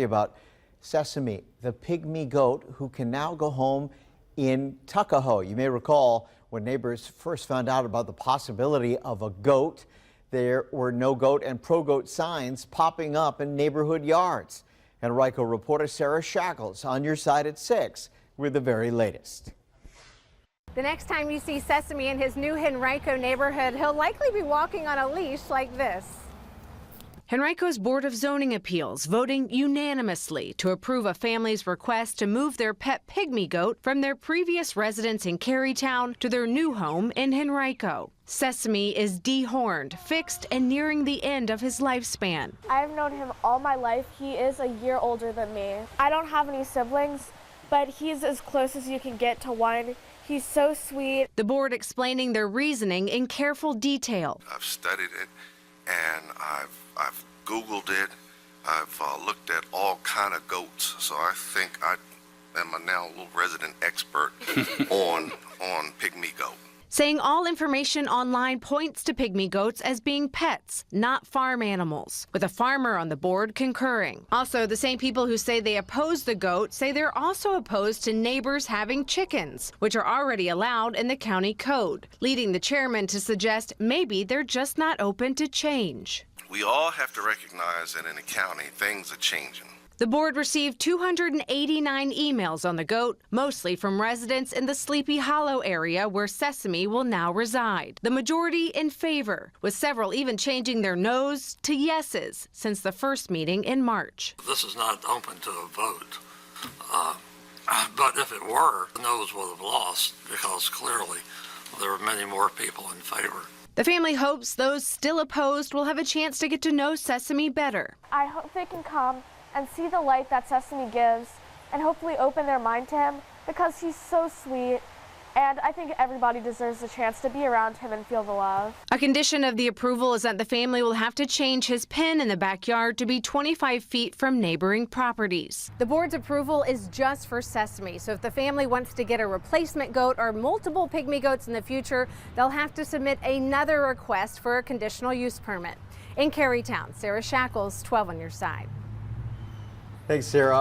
About Sesame, the pygmy goat who can now go home in Tuckahoe. You may recall when neighbors first found out about the possibility of a goat, there were no goat and pro goat signs popping up in neighborhood yards. Henrico reporter Sarah Shackles on your side at 6 with the very latest. The next time you see Sesame in his new Henrico neighborhood, he'll likely be walking on a leash like this. Henrico's Board of Zoning Appeals voting unanimously to approve a family's request to move their pet pygmy goat from their previous residence in Carytown to their new home in Henrico. Sesame is dehorned, fixed, and nearing the end of his lifespan. I've known him all my life. He is a year older than me. I don't have any siblings, but he's as close as you can get to one. He's so sweet. The board explaining their reasoning in careful detail. I've studied it, and I've Googled it. I've looked at all kind of goats, so I think I am a now little resident expert on pygmy goat. Saying all information online points to pygmy goats as being pets, not farm animals, with a farmer on the board concurring. Also, the same people who say they oppose the goat say they're also opposed to neighbors having chickens, which are already allowed in the county code, leading the chairman to suggest maybe they're just not open to change. We all have to recognize that in the county, things are changing. The board received 289 emails on the goat, mostly from residents in the Sleepy Hollow area where Sesame will now reside. The majority in favor, with several even changing their no's to yeses since the first meeting in March. This is not open to a vote, but if it were, the no's would have lost because clearly there are many more people in favor. The family hopes those still opposed will have a chance to get to know Sesame better. I hope they can come and see the light that Sesame gives and hopefully open their mind to him because he's so sweet, and I think everybody deserves a chance to be around him and feel the love. A condition of the approval is that the family will have to change his pen in the backyard to be 25 feet from neighboring properties. The board's approval is just for Sesame, so if the family wants to get a replacement goat or multiple pygmy goats in the future, they'll have to submit another request for a conditional use permit. In Carytown, Sarah Shackles, 12 on your side. Thanks, Sarah.